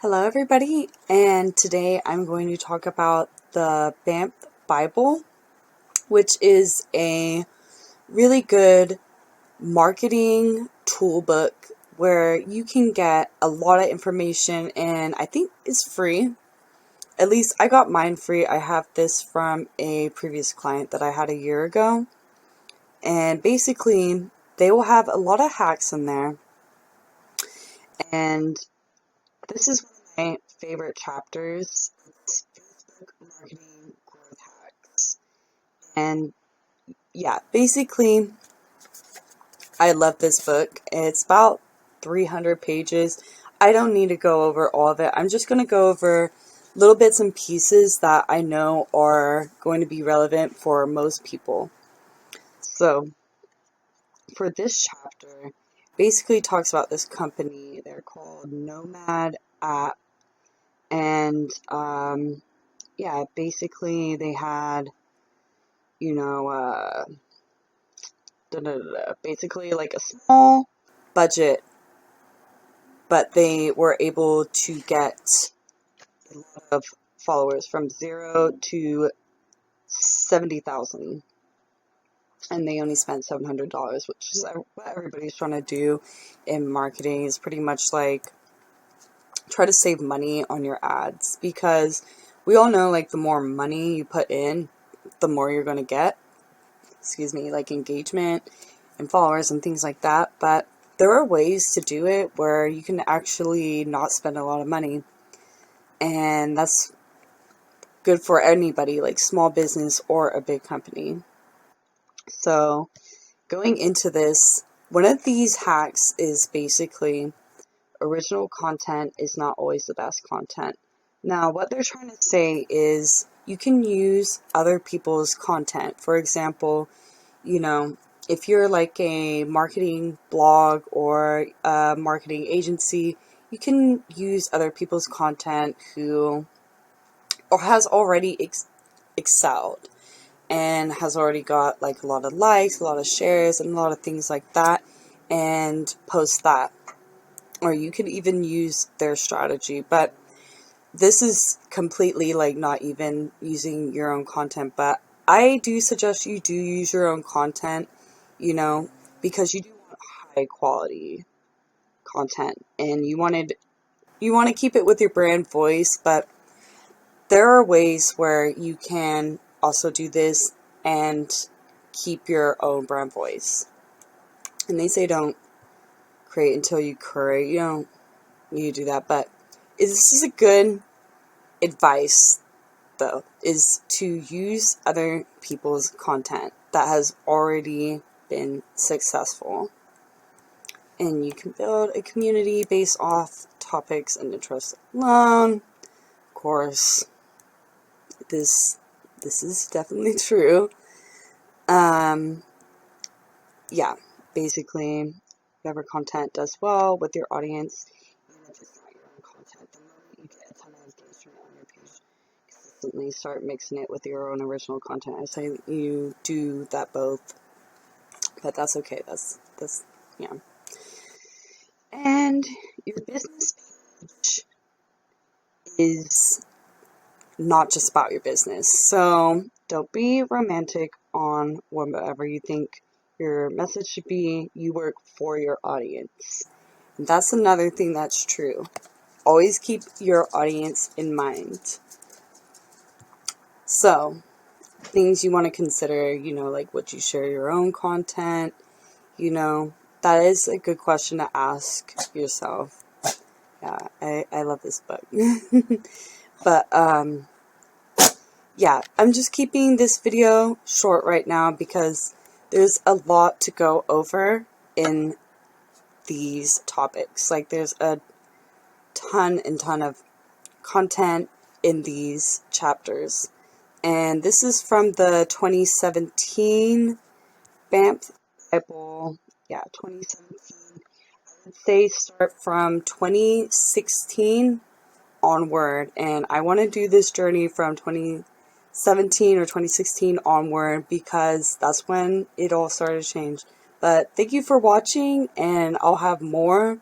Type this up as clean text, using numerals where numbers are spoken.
Hello everybody, and today I'm going to talk about the Banff Bible, which is a really good marketing toolbook where you can get a lot of information, and I think it's free. At least I got mine free. I have this from a previous client that I had a year ago, and basically they will have a lot of hacks in there, and this is one of my favorite chapters. It's Facebook marketing growth hacks. And yeah, basically, I love this book. It's about 300 pages. I don't need to go over all of it. I'm just going to go over little bits and pieces that I know are going to be relevant for most people. So, for this chapter, basically talks about this company. They're called Nomad App. And yeah, basically they had, you know, basically like a small budget, but they were able to get a lot of followers from 0 to 70,000. And they only spent $700, which is what everybody's trying to do in marketing, is pretty much like try to save money on your ads, because we all know like the more money you put in, the more you're going to get. Like engagement and followers and things like that. But there are ways to do it where you can actually not spend a lot of money, and that's good for anybody, like small business or a big company. So going into this, one of these hacks is basically original content is not always the best content. Now, what they're trying to say is you can use other people's content. For example, if you're like a marketing blog or a marketing agency, you can use other people's content who or has already excelled and has already got like a lot of likes, a lot of shares, and a lot of things like that, and post that. Or you could even use their strategy, but this is completely like not even using your own content. But I do suggest you do use your own content, because you do want high quality content, and you want to keep it with your brand voice. But there are ways where you can also do this and keep your own brand voice. And they say don't create until you curate. You don't need to do that, but this is a good advice, though, is to use other people's content that has already been successful. And you can build a community based off topics and interests alone. Of course, this is definitely true. Yeah, basically, whatever content does well with your audience, even if it's not your own content, the moment you get a ton of engagement on your page, consistently start mixing it with your own original content. I say you do that both, but that's okay. That's yeah. And your business page is not just about your business. So don't be romantic on whatever you think your message should be. You work for your audience. And that's another thing that's true. Always keep your audience in mind. So, things you want to consider, like would you share your own content? That is a good question to ask yourself. Yeah, I love this book. But, yeah, I'm just keeping this video short right now because there's a lot to go over in these topics. Like, there's a ton of content in these chapters. And this is from the 2017 Banff Bible. Yeah, 2017. I would say start from 2016 onward. And I want to do this journey from 2017 or 2016 onward because that's when it all started to change. But thank you for watching, and I'll have more